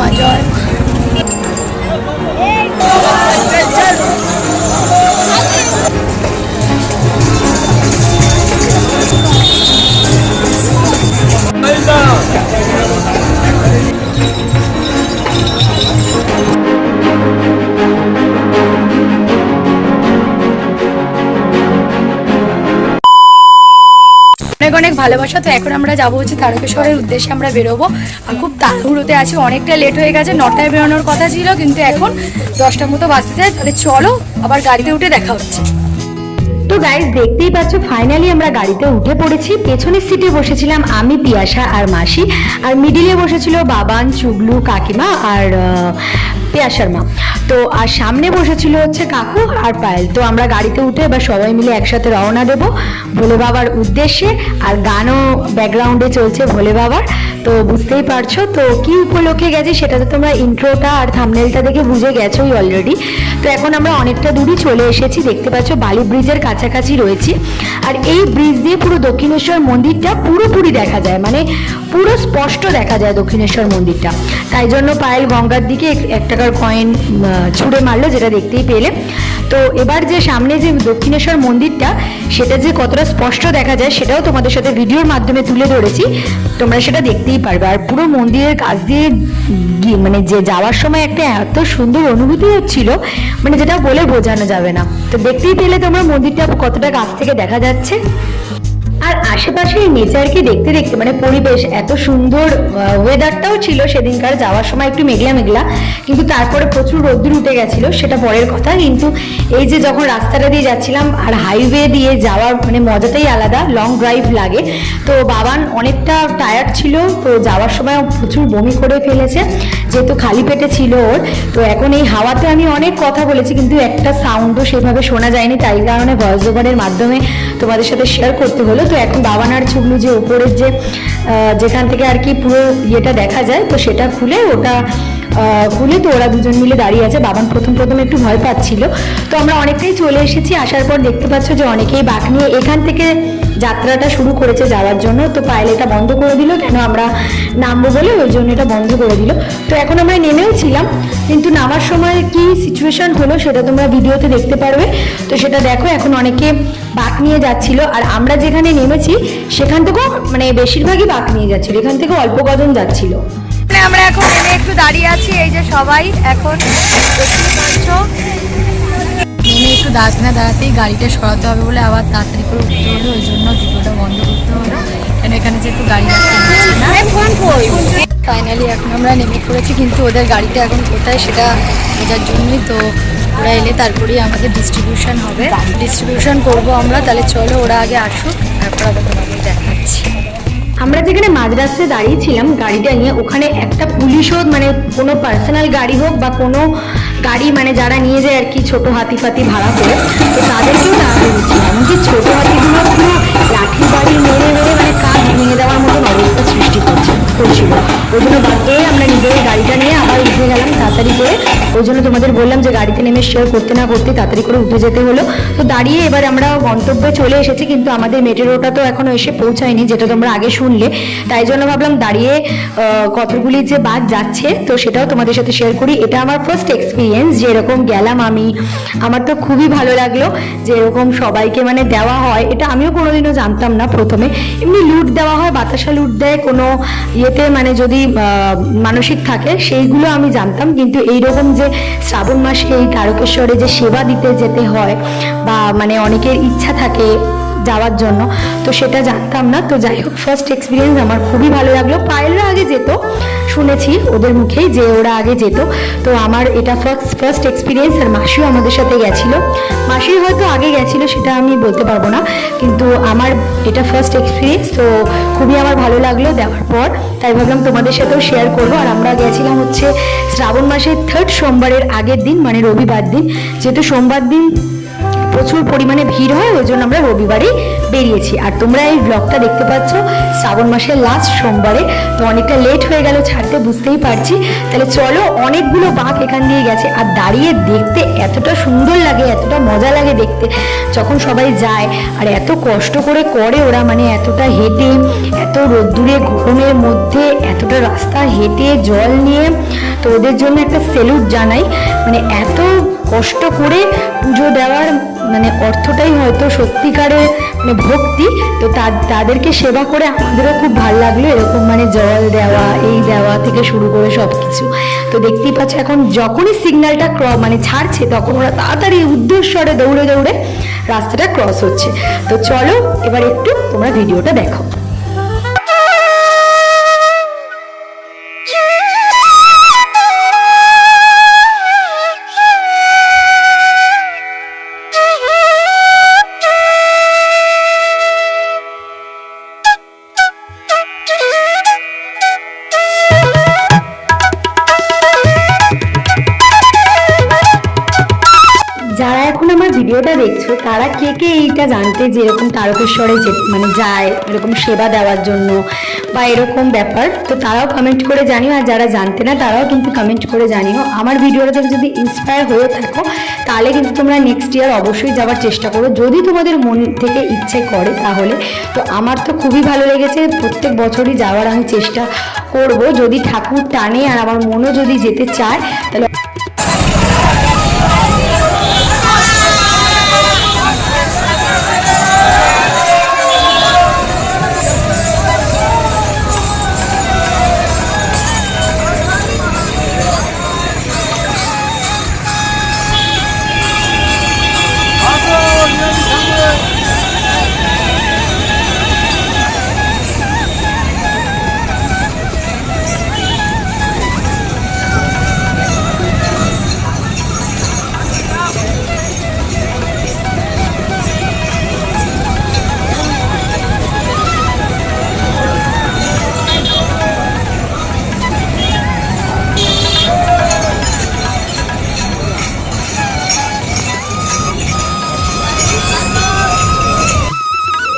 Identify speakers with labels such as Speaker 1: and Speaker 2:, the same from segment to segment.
Speaker 1: মা জয় মা। অনেক অনেক ভালোবাসা। তো এখন আমরা যাবো হচ্ছে তারকেশ্বরের উদ্দেশ্যে আমরা বেরোবো, আর খুব তাড়াহুড়োতে আছি, অনেকটা লেট হয়ে গেছে। 9টায় বেরোনোর কথা ছিল, কিন্তু এখন 10টার মতো বাজতে যায়। তাহলে চলো আবার গাড়িতে উঠে দেখা হচ্ছে।
Speaker 2: তো গাইস দেখতেই পাচ্ছ ফাইনালি আমরা গাড়িতে উঠে পড়েছি। পেছনের সিটে বসেছিলাম আমি, পিয়াসা আর মাসি, আর মিডিলে বসেছিল বাবান, চুগলু, কাকিমা আর পিয়াসার মা। তো আর সামনে বসেছিল হচ্ছে কাকু আর পায়েল। তো আমরা গাড়িতে উঠে এবার সবাই মিলে একসাথে রওনা দেব ভোলে বাবার উদ্দেশ্যে, আর গানও ব্যাকগ্রাউন্ডে চলছে ভোলে বাবার। তো বুঝতেই পারছো তো কি উপলক্ষে গেছি সেটা তো তোমরা ইন্ট্রোটা আর থাম্বনেলটা দেখে বুঝে গেছোই অলরেডি। তো এখন আমরা অনেকটা দূরই চলে এসেছি, দেখতে পাচ্ছ বালি ব্রিজের কাছাকাছি রয়েছি। আর এই ব্রিজ দিয়ে পুরো দক্ষিণেশ্বর মন্দিরটা পুরোপুরি দেখা যায়, মানে পুরো স্পষ্ট দেখা যায় দক্ষিণেশ্বর মন্দিরটা। তাই জন্য পায়েল গঙ্গার দিকে 1 টাকার কয়েন ছুঁড়ে মারলো, যেটা দেখতেই পেলে। তো এবার যে সামনে যে দক্ষিণেশ্বর মন্দিরটা সেটা যে কতটা স্পষ্ট দেখা যায় সেটাও তোমাদের সাথে ভিডিওর মাধ্যমে তুলে ধরেছি, তোমরা সেটা দেখতেই পারবে। আর পুরো মন্দিরের কাছ দিয়ে মানে যে যাওয়ার সময় একটা এত সুন্দর অনুভূতি হচ্ছিল, মানে যেটা বলে বোঝানো যাবে না। তো দেখতেই পেলে তোমরা মন্দিরটা কতটা কাছ থেকে দেখা যাচ্ছে। আর আশেপাশে নেচারকে দেখতে দেখতে মানে পরিবেশ এত সুন্দর, ওয়েদারটাও ছিল সেদিনকার যাওয়ার সময় একটু মেঘলা মেঘলা, কিন্তু তারপরে প্রচুর রোদ্দুর উঠে গেছিল, সেটা পরের কথা। কিন্তু এই যে যখন রাস্তাটা দিয়ে যাচ্ছিলাম আর হাইওয়ে দিয়ে যাওয়ার মানে মজাটাই আলাদা, লং ড্রাইভ লাগে। তো বাবান অনেকটা টায়ার্ড ছিল, তো যাওয়ার সময় প্রচুর বমি করে ফেলেছে, যেহেতু খালি পেটে ছিল ওর। তো এখন এই হাওয়াতে আমি অনেক কথা বলেছি, কিন্তু একটা সাউন্ডও সেভাবে শোনা যায়নি, তাই কারণে ভয়েস ওভারের মাধ্যমে তোমাদের সাথে শেয়ার করতে হলো। তো এখন বাবান আর চুগলু যে উপরের যে যেখান থেকে আর কি পুরো ইয়েটা দেখা যায়, তো সেটা খুলে তো ওরা দুজন মিলে দাঁড়িয়ে আছে। বাবান প্রথম একটু ভয় পাচ্ছিল। তো আমরা অনেকটাই চলে এসেছি, আসার পর দেখতে পাচ্ছ যে অনেকেই বাঁক নিয়ে এখান থেকে যাত্রাটা শুরু করেছে যাওয়ার জন্য। তো পায়েল এটা বন্ধ করে দিল, কেন আমরা নামবো বলে, ওই জন্য এটা বন্ধ করে দিল। তো এখন আমরা নেমেও ছিলাম, কিন্তু নামার সময় কি সিচুয়েশন হলো সেটা তোমরা ভিডিওতে দেখতে পারবে। তো সেটা দেখো, এখন অনেকে বাঁক নিয়ে যাচ্ছিল, আর আমরা যেখানে নেমেছি সেখান থেকেও মানে বেশিরভাগই বাঁক নিয়ে যাচ্ছিল, এখান থেকে অল্প কজন যাচ্ছিল।
Speaker 1: আমরা এখন নেমে একটু দাঁড়িয়ে আছি, এই যে সবাই এখন নেমে একটু দাঁড়াতেই গাড়িটা সরাতে হবে বলে আবার তাড়াতাড়ি করে উঠতে হলো, ওই জন্য ভিডিওটা বন্ধ করতে হলো, কেন এখানে যেহেতু গাড়ি ফাইনালি এখন আমরা নেমে পড়েছি। কিন্তু ওদের গাড়িটা এখন কোথায় সেটা বোঝার জন্যই, তো ওরা এলে তারপরেই আমাদের ডিস্ট্রিবিউশন হবে, ডিস্ট্রিবিউশন করবো আমরা। তাহলে চলো ওরা আগে আসুক, তারপর আবার তোমাদের দেখাচ্ছি।
Speaker 2: আমরা যেখানে মাঝ রাস্তায় দাঁড়িয়েছিলাম গাড়িটা নিয়ে, ওখানে একটা পুলিশও মানে কোনো পার্সোনাল গাড়ি হোক বা কোনো গাড়ি মানে যারা নিয়ে যায় আর কি ছোটো হাতি ফাতি ভাড়া করে, তো তাদেরকেও দাঁড়াতে দিচ্ছিল। এমনকি ছোটো হাতিগুলো পুরো লাঠি বাড়ি মেরে মানে কাজ ভেঙে দেওয়ার মতন অবস্থা সৃষ্টি করছিল। ওই জন্য বাকিয়ে আমরা নিজের গাড়িটা নিয়ে আবার উঠে গেলাম তাড়াতাড়ি করে। ওই জন্য তোমাদের বললাম যে গাড়িতে নেমে শেয়ার করতে না করতে তাড়াতাড়ি করে উঠে যেতে হলো। তো দাঁড়িয়ে এবার আমরা গন্তব্যে চলে এসেছি, কিন্তু আমাদের মেট্রোটা তো এখনো এসে পৌঁছায়নি, যেটা তোমরা আগে শুনলে। তাই জন্য ভাবলাম দাঁড়িয়ে কতগুলি যে বাস যাচ্ছে তো সেটাও তোমাদের সাথে শেয়ার করি। এটা আমার ফার্স্ট এক্সপিরিয়েন্স যে এরকম গেলাম আমি, আমার তো খুবই ভালো লাগলো যে এরকম সবাইকে মানে দেওয়া হয়, এটা আমিও কোনোদিনও জানতাম না। প্রথমে এমনি লুট দেওয়া হয়, বাতাসা লুট দেয় কোনো ইয়েতে, মানে যদি মানসিক থাকে সেইগুলো আমি জানতাম, কিন্তু এইরকম যে শ্রাবণ মাসে এই তারকেশ্বরে যে সেবা দিতে যেতে হয় বা মানে অনেকের ইচ্ছা থাকে যাওয়ার জন্য, তো সেটা জানতাম না। তো যাই হোক, ফার্স্ট এক্সপিরিয়েন্স আমার খুবই ভালো লাগলো। পায়েলরা আগে যেত, শুনেছি ওদের মুখেই যে ওরা আগে যেত, তো আমার এটা ফার্স্ট এক্সপিরিয়েন্স। আর মাসিও আমাদের সাথে গেছিল, মাসি হয়তো আগে গেছিল সেটা আমি বলতে পারবো না, কিন্তু আমার এটা ফার্স্ট এক্সপিরিয়েন্স। তো খুবই আমার ভালো লাগলো দেওয়ার পর, তাই ভাবলাম তোমাদের সাথেও শেয়ার করবো। আর আমরা গেছিলাম হচ্ছে শ্রাবণ মাসের 3rd সোমবারের আগের দিন, মানে রবিবার দিন, যেহেতু সোমবার দিন প্রচুর পরিমাণে ভিড় হয়, ওই জন্য আমরা রবিবারেই বেরিয়েছি। আর তোমরা এই ব্লগটা দেখতে পাচ্ছ শ্রাবণ মাসের লাস্ট সোমবারে, তো অনেকটা লেট হয়ে গেল ছাড়তে, বুঝতেই পারছি। তাহলে চলো, অনেকগুলো বাঁক এখান দিয়ে গেছে, আর দাঁড়িয়ে দেখতে এতটা সুন্দর লাগে, এতটা মজা লাগে দেখতে যখন সবাই যায়। আর এত কষ্ট করে করে ওরা, মানে এতটা হেঁটে, এত রোদ্দুরে গরমের মধ্যে এতটা রাস্তা হেঁটে জল নিয়ে, তো ওদের জন্য একটা স্যালুট জানাই। মানে এত কষ্ট করে পুজো দেওয়ার মানে অর্থটাই হয়তো সত্যিকারের মানে ভক্তি। তো তাদেরকে সেবা করে আমাদেরও খুব ভালো লাগলো, এরকম মানে জল দেওয়া, এই দেওয়া থেকে শুরু করে সব কিছু। তো দেখতেই পাচ্ছ এখন যখনই সিগন্যালটা মানে ছাড়ছে তখন ওরা তাড়াতাড়ি উদ্দেশ্যরে দৌড়ে দৌড়ে রাস্তাটা ক্রস হচ্ছে। তো চলো এবার একটু তোমরা ভিডিওটা দেখো। যারা এখন আমার ভিডিওটা দেখছো তারা কে কে এইটা জানতে যে এরকম তারকেশ্বরে মানে যায় এরকম সেবা দেওয়ার জন্য বা এরকম ব্যাপার, তো তারাও কমেন্ট করে জানিও। আর যারা জানতে না তারাও কিন্তু কমেন্ট করে জানিও। আমার ভিডিওটা থেকে যদি ইন্সপায়ার হয়ে থাকো তাহলে কিন্তু তোমরা নেক্সট ইয়ার অবশ্যই যাওয়ার চেষ্টা করো, যদি তোমাদের মন থেকে ইচ্ছে করে তাহলে। তো আমার তো খুবই ভালো লেগেছে, প্রত্যেক বছরই যাওয়ার আমি চেষ্টা করব, যদি ঠাকুর টানে আর আমার মনও যদি যেতে চায় তাহলে।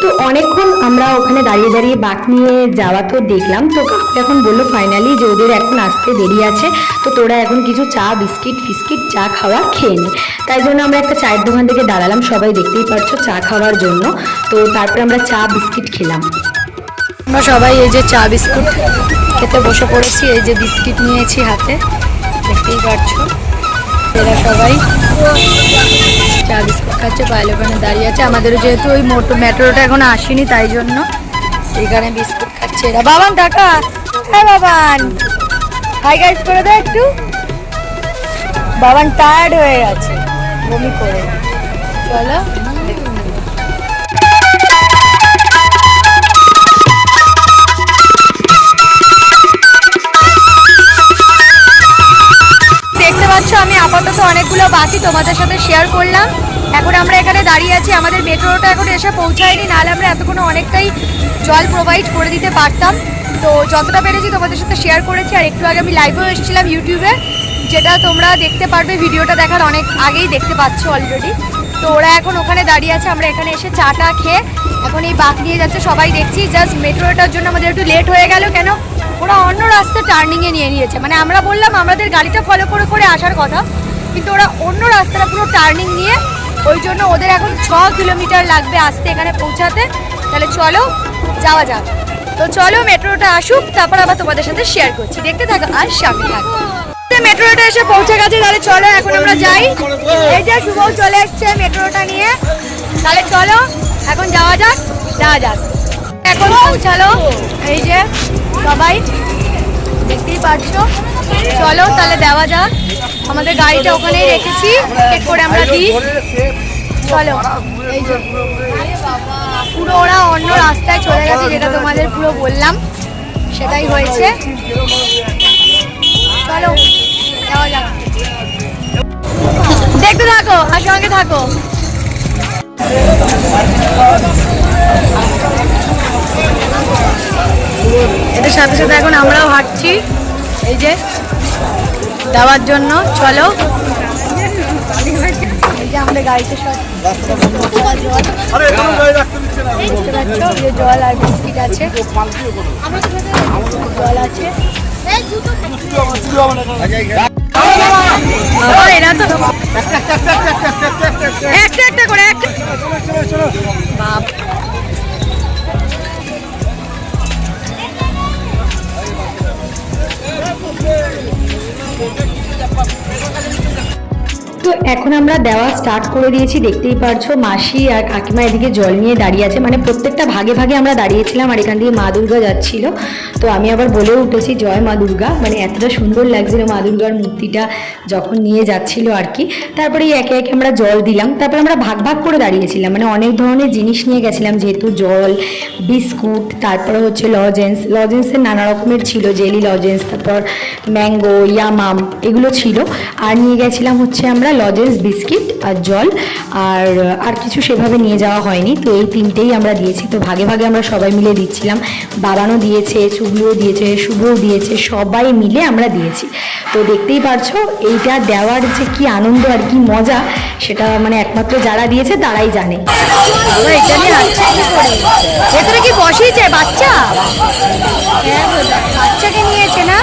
Speaker 2: তো অনেকক্ষণ আমরা ওখানে দাঁড়িয়ে দাঁড়িয়ে বাঁক নিয়ে যাওয়া তো দেখলাম। তো কাকু এখন বললো ফাইনালি যে ওদের এখন আসতে দেরি আছে, তো তোরা এখন কিছু চা বিস্কিট ফিস্কিট যা খাওয়া খেয়ে নে। তাই জন্য আমরা একটা চায়ের দোকান থেকে দাঁড়ালাম, সবাই দেখতেই পাচ্ছ চা খাওয়ার জন্য। তো তারপরে আমরা চা বিস্কিট খেলাম।
Speaker 1: আমরা সবাই এই যে চা বিস্কুট খেতে বসে পড়েছি, এই যে বিস্কিট নিয়েছি হাতে, দেখতেই পাচ্ছ। এরা সবাই চা বিস্কুট খাচ্ছে, পায়েল ওখানে দাঁড়িয়ে আছে। আমাদেরও যেহেতু ওই মেট্রোটা এখন আসেনি তাই জন্য এখানে বিস্কুট খাচ্ছে এরা। বাবান টাকা, হ্যাঁ বাবান হাই গাইস করে দাও একটু। বাবান টায়ার্ড হয়ে গেছে বমি করে। চলো আমি আপাতত অনেকগুলো বাকি তোমাদের সাথে শেয়ার করলাম। এখন আমরা এখানে দাঁড়িয়ে আছি, আমাদের মেট্রোটা এখন এসে পৌঁছায়নি, নাহলে আমরা এতক্ষণ অনেকটাই জল প্রোভাইড করে দিতে পারতাম। তো যতটা পেরেছি তোমাদের সাথে শেয়ার করেছি। আর একটু আগে আমি লাইভেও এসেছিলাম ইউটিউবে, যেটা তোমরা দেখতে পারবে, ভিডিওটা দেখার অনেক আগেই দেখতে পাচ্ছ অলরেডি। তো ওরা এখন ওখানে দাঁড়িয়ে আছে, আমরা এখানে এসে চাটা খেয়ে এখন এই বাঁক নিয়ে যাচ্ছে সবাই দেখছি। জাস্ট মেট্রোটার জন্য আমাদের একটু লেট হয়ে গেল, কেন ওরা অন্য রাস্তা টার্নিংয়ে নিয়ে নিয়েছে। মানে আমরা বললাম আমাদের গাড়িটা ফলো করে করে আসার কথা, কিন্তু ওরা অন্য রাস্তাটা পুরো টার্নিং নিয়ে, ওই জন্য ওদের এখন 6 কিলোমিটার লাগবে আসতে এখানে পৌঁছাতে। তাহলে চলো যাওয়া যাক। তো চলো মেট্রোটা আসুক, তারপর আবার তোমাদের সাথে শেয়ার করছি, দেখতে থাকো আর সামনে থাকো। মেট্রোটা এসে পৌঁছে গেছে, তাহলে চলো এখন আমরা যাই। এই যে শুভ চলে এসছে মেট্রোটা নিয়ে, তাহলে চলো এখন যাওয়া যাক। এখন পৌঁছালো, এই যে সবাই দেখতেই পাচ্ছ। চলো তাহলে দেওয়া যাক, আমাদের গাড়িটা ওখানেই রেখেছি, চেক করে আমরা দিই। চলো এই যে পুরো ওরা অন্য রাস্তায় চলে গেছে, যেটা তোমাদের পুরো বললাম সেটাই হয়েছে। চলো যাওয়া যাক, দেখতে থাকো আর সঙ্গে থাকো। এদের সাথে সাথে এখন আমরাও হাঁটছি এই যে দেওয়ার জন্য। চলো এই যে আমাদের গাড়িতে সব জল আর বিস্কিট আছে, জল আছে। এরা তো একটা একটা করে বাপ।
Speaker 2: তো এখন আমরা দেওয়া স্টার্ট করে দিয়েছি, দেখতেই পারছো মাসি আর কাকিমা এদিকে জল নিয়ে দাঁড়িয়ে আছে, মানে প্রত্যেকটা ভাগে ভাগে আমরা দাঁড়িয়েছিলাম আর এখান দিয়ে মা দুর্গা যাচ্ছিল। তো আমি আবার বলে উঠেছি জয় মা দুর্গা, মানে এতটা সুন্দর লাগছিল মা দুর্গার মূর্তিটা যখন নিয়ে যাচ্ছিল আর কি। তারপরে একে একে আমরা জল দিলাম, তারপরে আমরা ভাগ ভাগ করে দাঁড়িয়েছিলাম, মানে অনেক ধরনের জিনিস নিয়ে গেছিলাম, যেহেতু জল, বিস্কুট, তারপরে হচ্ছে লজেন্সের নানা রকমের ছিল, জেলি লজেন্স, তারপর ম্যাঙ্গো, ইয়ামাম এগুলো ছিল। আর নিয়ে গেছিলাম হচ্ছে আমরা লজেন্স, বিস্কিট আর জল, আর কিছু সেভাবে নিয়ে যাওয়া হয়নি। তো এই তিনটেই আমরা দিয়েছি। তো ভাগে ভাগে আমরা সবাই মিলে দিচ্ছিলাম, বাবানও দিয়েছে, চুগলুও দিয়েছে, শুভও দিয়েছে, সবাই মিলে আমরা দিয়েছি। তো দেখতেই পারছো এইটা দেওয়ার যে কি আনন্দ আর কি মজা, সেটা মানে একমাত্র যারা দিয়েছে তারাই জানে।
Speaker 1: ভেতরে কি বসিয়েছে বাচ্চা? হ্যাঁ, বাচ্চাকে নিয়েছে না?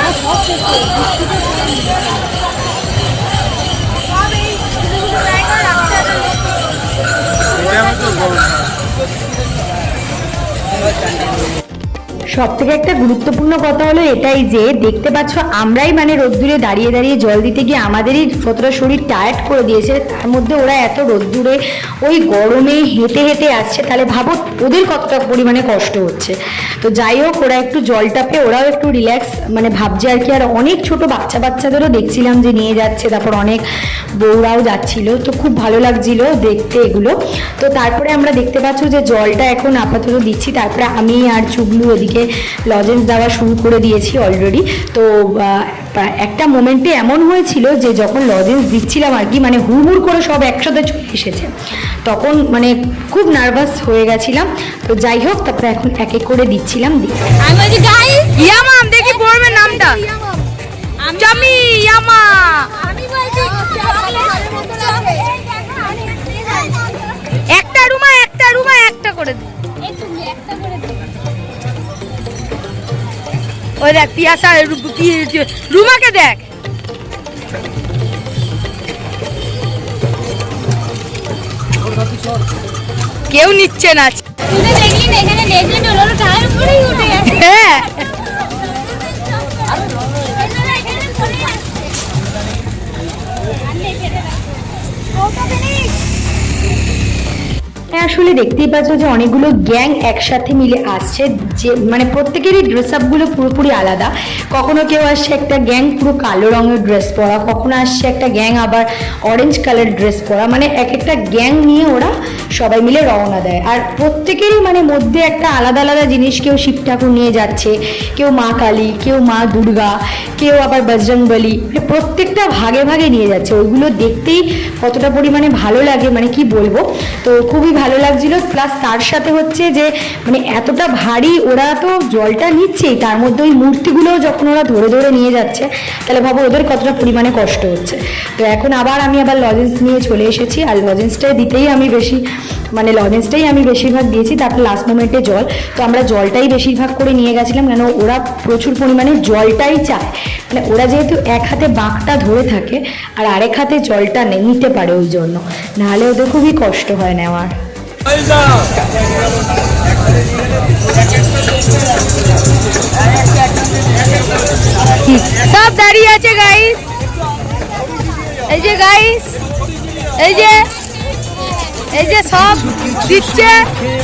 Speaker 2: সব থেকে একটা গুরুত্বপূর্ণ কথা হলো এটাই যে দেখতে পাচ্ছ আমরাই মানে রোদ্দুরে দাঁড়িয়ে দাঁড়িয়ে জল দিতে গিয়ে আমাদেরই কতটা শরীর টায়ার্ড করে দিয়েছে, তার মধ্যে ওরা এত রোদ্দুরে ওই গরমে হেঁটে হেঁটে আসছে, তাহলে ভাবো ওদের কতটা পরিমাণে কষ্ট হচ্ছে। তো যাই হোক, ওরা একটু জলটা পেয়ে ওরাও একটু রিল্যাক্স মানে ভাবছে আর কি। আর অনেক ছোট বাচ্চাদেরও দেখছিলাম যে নিয়ে যাচ্ছে, তারপর অনেক বউরাও যাচ্ছিল, তো খুব ভালো লাগছিল দেখতে এগুলো। তো তারপরে আমরা দেখতে পাচ্ছ যে জলটা এখন আপাতত দিচ্ছি, তারপরে আমি আর চুগলু ওদিকে লজেন্স দেওয়া শুরু করে দিয়েছি অলরেডি। তো একটা মোমেন্টে এমন হয়েছিল যে যখন লজেন্স দিচ্ছিলাম আর কি, মানে হুড় করে সব একসাথে চলে এসেছে, তখন মানে খুব নার্ভাস হয়ে গেছিলাম। তো যাই হোক, তারপরে এখন এক এক করে দিচ্ছিলাম।
Speaker 1: আমি বলছি গাইস, ইয়ামাম দেখি পড়বে নামটা। জামি ইয়ামা। আমি বলছি একটা রুমা একটা করে দিই। ওই দেখ পিয়াসা রুমাকে দেখ। কেউ নিচ্ছে না। হ্যাঁ,
Speaker 2: আসলে দেখতেই পাচ্ছ যে অনেকগুলো গ্যাং একসাথে মিলে আসছে, যে মানে প্রত্যেকেরই ড্রেস আপগুলো পুরোপুরি আলাদা। কখনো কেউ আসছে একটা গ্যাং পুরো কালো রঙের ড্রেস পরা, কখনো আসছে একটা গ্যাং আবার অরেঞ্জ কালার ড্রেস পরা, মানে এক একটা গ্যাং নিয়ে ওরা সবাই মিলে রওনা দেয়। আর প্রত্যেকেরই মানে মধ্যে একটা আলাদা আলাদা জিনিস, কেউ শিব ঠাকুর নিয়ে যাচ্ছে, কেউ মা কালী, কেউ মা দুর্গা, কেউ আবার বজরংবলী, মানে প্রত্যেকটা ভাগে ভাগে নিয়ে যাচ্ছে। ওইগুলো দেখতেই কতটা পরিমাণে ভালো লাগে মানে কি বলবো। তো খুবই ভালো লাগছিল, প্লাস তার সাথে হচ্ছে যে মানে এতটা ভারী, ওরা তো জলটা নিচ্ছেই, তার মধ্যে ওই মূর্তিগুলোও যখন ওরা ধরে ধরে নিয়ে যাচ্ছে, তাহলে ভাবো ওদের কতটা পরিমাণে কষ্ট হচ্ছে। তো এখন আমি আবার লজেন্স নিয়ে চলে এসেছি, আর লজেন্সটাই দিতেই আমি বেশি মানে লজেন্সটাই আমি বেশিরভাগ দিয়েছি, তারপর লাস্ট মোমেন্টে জল। তো আমরা জলটাই বেশিরভাগ করে নিয়ে গেছিলাম, কেন ওরা প্রচুর পরিমাণে জলটাই চায়, মানে ওরা যেহেতু এক হাতে বাঁকটা ধরে থাকে আর আরেক হাতে জলটা নিতে পারে, ওই জন্য, নাহলে ওদের খুবই কষ্ট হয় নেওয়ার।
Speaker 1: সব দাঁড়িয়ে আছে গাইস, এই যে গাইস, এই যে সব দিচ্ছে,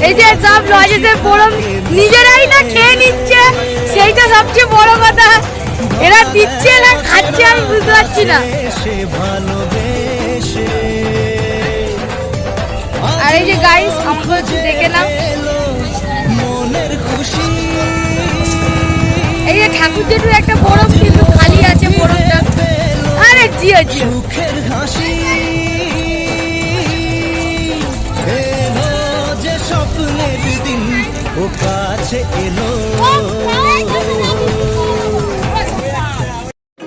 Speaker 1: এই যে সব লজেসের পরম নিজেরাই না খেয়ে নিচ্ছে, সেইটা সবচেয়ে বড় কথা। এরা দিচ্ছে না খাচ্ছে, আমি বুঝতে পারছি না। আর এই যে গাইস আমাকে দেখে নাও, এই যে ঠাকুর জেঠুর একটা বরফ কিন্তু খালি আছে, বরফটা। আরে জিও জিও,
Speaker 3: ও কাছে এলো।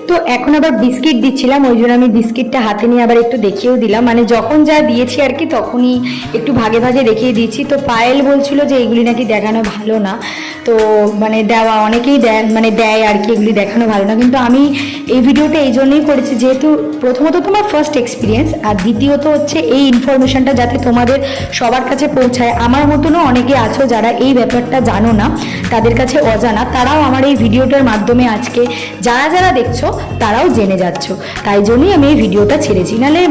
Speaker 2: তো এখন আবার বিস্কিট দিচ্ছিলাম, ওই জন্য আমি বিস্কিটটা হাতে নিয়ে আবার একটু দেখিয়েও দিলাম, মানে যখন যা দিয়েছি আর কি তখনই একটু ভাগে ভাগে দেখিয়ে দিয়েছি। তো পায়েল বলছিল যে এগুলি নাকি দেখানো ভালো না, তো মানে দেওয়া অনেকেই দেয় আর কি, এগুলি দেখানো ভালো না, কিন্তু আমি এই ভিডিওটা এই জন্যই করেছি যেহেতু প্রথমত তোমার ফার্স্ট এক্সপিরিয়েন্স, আর দ্বিতীয়ত হচ্ছে এই ইনফরমেশনটা যাতে তোমাদের সবার কাছে পৌঁছায়। আমার মতনও অনেকে আছো যারা এই ব্যাপারটা জানো না, তাদের কাছে অজানা, তারাও আমার এই ভিডিওটার মাধ্যমে আজকে যারা যারা দেখছো তারাও জেনে যাচ্ছ। তাই জন্যই আমি এই ভিডিওটা ছেড়েছি, নাহলে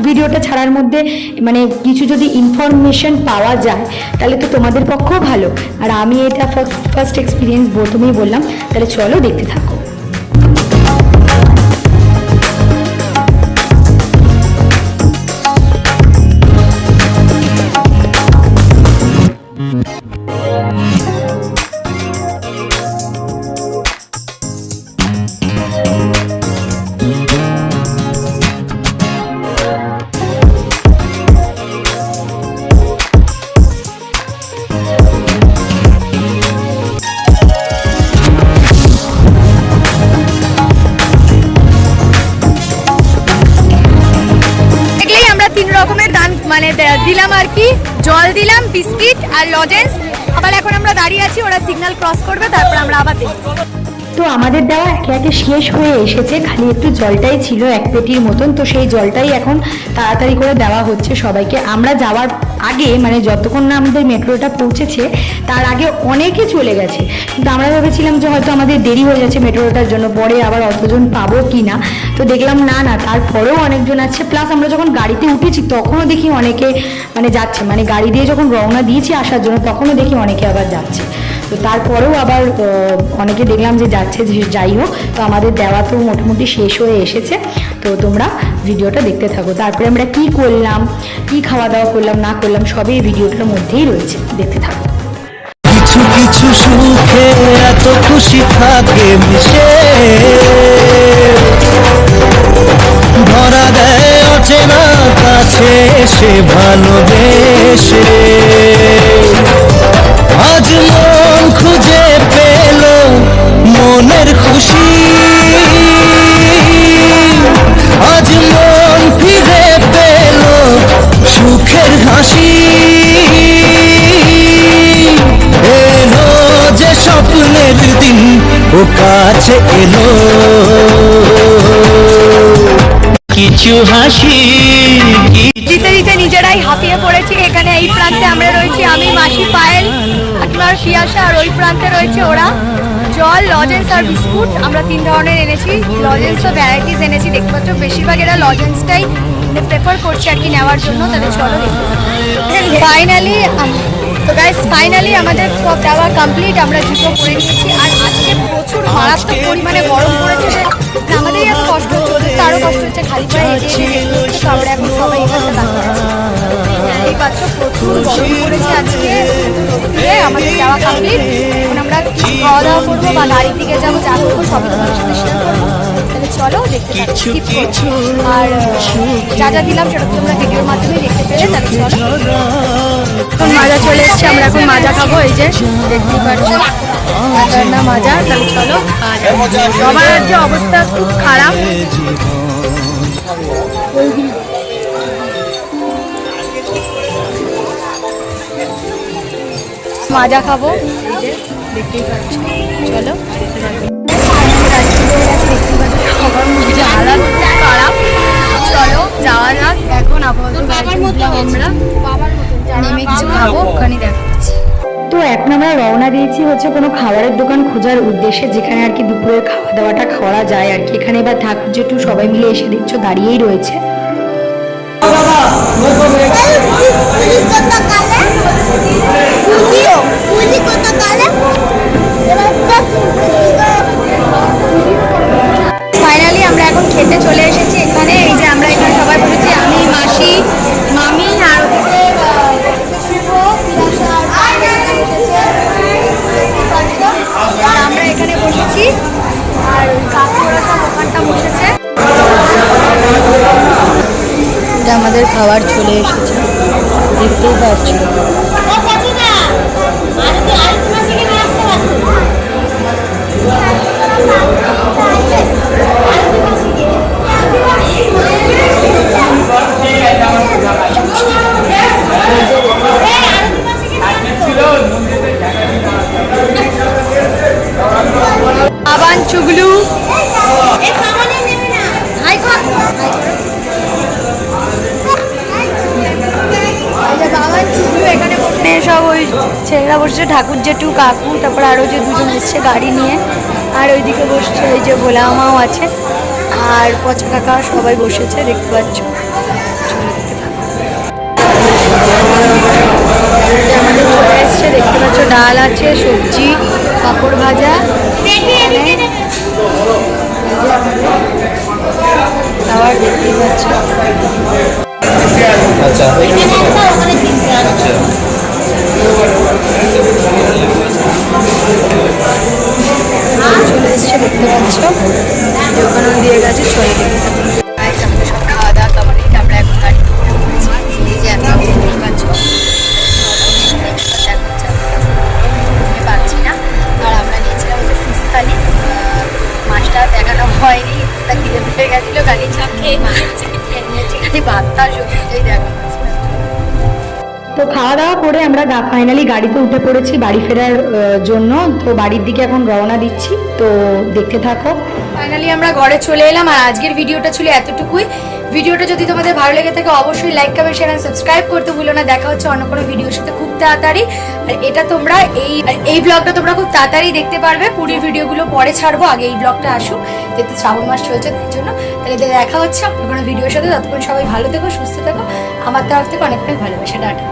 Speaker 2: ভিডিওটা ছাড়ার মধ্যে মানে কিছু যদি ইনফরমেশন পাওয়া যায় তাহলে তো তোমাদের পক্ষেও ভালো। আর আমি এটা ফার্স্ট এক্সপিরিয়েন্স প্রথমেই বললাম, তাহলে চলো দেখতে থাকো।
Speaker 1: দেখলেই আমরা 3 রকমের দান মানে দিলাম আর কি, জল দিলাম, বিস্কিট আর লজেন্স। আবার এখন আমরা দাঁড়িয়ে আছি, ওরা সিগন্যাল ক্রস করবে, তারপর আমরা আবার দেখব।
Speaker 2: তো আমাদের দেওয়া একে একে শেষ হয়ে এসেছে, খালি একটু জলটাই ছিল এক পেটির মতন, তো সেই জলটাই এখন তাড়াতাড়ি করে দেওয়া হচ্ছে সবাইকে। আমরা যাওয়ার আগে মানে যতক্ষণ না আমাদের মেট্রোটা পৌঁছেছে তার আগে অনেকে চলে গেছে, কিন্তু আমরা ভেবেছিলাম যে হয়তো আমাদের দেরি হয়ে যাচ্ছে মেট্রোটার জন্য, পরে আবার অতজন পাবো কি না। তো দেখলাম না না, তারপরেও অনেকজন আছে। প্লাস আমরা যখন গাড়িতে উঠেছি তখনও দেখি অনেকে মানে যাচ্ছে, মানে গাড়ি দিয়ে যখন রওনা দিয়েছি আসার জন্য তখনও দেখি অনেকে আবার যাচ্ছে। তো তারপরেও আবার অনেকে দেখলাম যে যাচ্ছে, যাই হোক। তো আমাদের দেওয়া তো মোটামুটি শেষ হয়ে এসেছে, তো তোমরা ভিডিওটা দেখতে থাকো। তারপরে আমরা কি করলাম, কি খাওয়া দাওয়া করলাম না করলাম সবই এই ভিডিওটার মধ্যেই রয়েছে, দেখতে থাকো।
Speaker 3: কিছু কিছু সুখে এত খুশি থাকে মিশে, ধরা দেয় অচেনা কাছে সে ভালোবেসে। আজ মন খুঁজে পেল মনের খুশি, আজ মন ফিরে পেল সুখের হাসি। এলো যে স্বপ্নের দিন ও কাছে এলো, কিছু হাসি
Speaker 1: দিতে দিতে নিজেরাই হাঁপিয়ে পড়েছি। এখানে এই প্রান্তে আমরা রয়েছি, আমি, মাসি, পায়েল, আপনার পিয়াসা, আর ওই প্রান্তে রয়েছে ওরা। জল, লজেন্স আর বিস্কুট আমরা 3 ধরনের এনেছি। লজেন্সও ভ্যারাইটিস এনেছি, দেখতে পাচ্ছ বেশিরভাগ এরা লজেন্সটাই প্রেফার করছে আর কি নেওয়ার জন্য। তাহলে চলো ফাইনালি, তো গাইস ফাইনালি আমাদের সব দেওয়া কমপ্লিট। আমরা জুতো পরে নিয়েছি, আর আজকে প্রচুর মারাত্মক পরিমাণে গরম পড়েছে, যে আমাদেরই এত কষ্ট হচ্ছে, ওদের তো আরও কষ্ট হচ্ছে, খালি পায়ে হেঁটে হেঁটে যেতে হচ্ছে। তো আমরা এখন সবাই এখানে দাঁড়িয়ে আছি, এই পাচ্ছ প্রচুর গরম পড়েছে আজকে। আমাদের যাওয়া কমপ্লিট, এখন আমরা কিছু খাওয়া দাওয়া করবো বা গাড়ির দিকে যাবো, যা করবো সবই তোমাদের সাথে শেয়ার করবো। তাহলে চলো দেখতে থাকো, স্কিপ করো। আর যা যা দিলাম সেটা তোমরা ভিডিওর মাধ্যমে দেখতে পেলে। তাহলে চলো, এখন মাজা চলে এসছে, আমরা এখন মাজা খাবো। এই যে দেখতেই পাচ্ছ মাজার না মাজা। তাহলে চলো, সবার যে অবস্থা খুব খারাপ। মাজা খাবো, এই যে দেখতেই পাচ্ছ। চলো সবার মধ্যে আলাদা খারাপ। চলো যাওয়া যাক। এখন আপাতত আমরা নেমে কিছু খাবো, ওখানে দেখাচ্ছি।
Speaker 2: তো এখন আমরা রওনা দিয়েছি হচ্ছে কোনো খাবারের দোকান খোঁজার উদ্দেশ্যে, যেখানে আর কি দুপুরের খাওয়া দাওয়াটা খাওয়া যায় আর কি। এখানে এবার ঠাকুর জেঠু সবাই মিলে এসে দেখছো দাঁড়িয়েই রয়েছে।
Speaker 1: ফাইনালি আমরা এখন খেতে চলে এসেছি এখানে। এই যে আমরা এখানে সবাই বসেছি, আমি, মাসি, মামি, আর ওদিকে আর আমরা এখানে বসেছি, আর কাকুরা সব ওখানটা বসেছে। আমাদের খাবার চলে এসেছে, দেখতেই পাচ্ছ। আবান চুগলু এখানে সব ওই ছেলেরা বসেছে, ঠাকুর জেঠু, কাকু, তারপর আরো যে দুজন এসছে গাড়ি নিয়ে। আর ওইদিকে বসছে এই যে ভোলা মাও আছে, আর পচা কাকা সবাই বসেছে দেখতে পাচ্ছ। আমাদের চলে এসছে দেখতে পাচ্ছ, ডাল আছে, সবজি, পাঁপড় ভাজা, খাবার দেখতেই পাচ্ছ। চলে এসছে দেখতে পাচ্ছ, দোকানও দিয়ে গেছে, চলে গেছে। আমাদের সব খাওয়া দাওয়া কমপ্লিট, আমরা এখন গাড়ি এই যে এখন দেখতেই পাচ্ছ পাচ্ছি না। আর আমরা নিয়েছিলাম হচ্ছে ফিশ থালি, মাছটা দেখানো হয়নি, তা খিদে পেয়ে গেছিলো, গাড়ি চাপ খেয়ে নিয়েছি, খালি ভাতটা সবজিটাই দেখানো।
Speaker 2: তো খাওয়া দাওয়া করে আমরা ফাইনালি গাড়িতে উঠে পড়েছি বাড়ি ফেরার জন্য। তো বাড়ির দিকে এখন রওনা দিচ্ছি, তো দেখতে থাকো।
Speaker 1: ফাইনালি আমরা ঘরে চলে এলাম, আর আজকের ভিডিওটা ছিল এতটুকুই। ভিডিওটা যদি তোমাদের ভালো লেগে থাকে অবশ্যই লাইক, কমেন্ট, শেয়ার আর সাবস্ক্রাইব করতে ভুলো না। দেখা হচ্ছে অন্য কোনো ভিডিওর সাথে খুব তাড়াতাড়ি। আর এটা তোমরা এই ব্লগটা তোমরা খুব তাড়াতাড়ি দেখতে পারবে, পুরো ভিডিওগুলো পরে ছাড়বো, আগে এই ব্লগটা আসুক, যেহেতু শ্রাবণ মাস চলছে তাই জন্য। তাহলে দেখা হচ্ছে অন্য কোনো ভিডিওর সাথে। ততক্ষণ সবাই ভালো থেকো, সুস্থ থেকো, আমার তরফ থেকে অনেক অনেক ভালোবাসা, টাটা।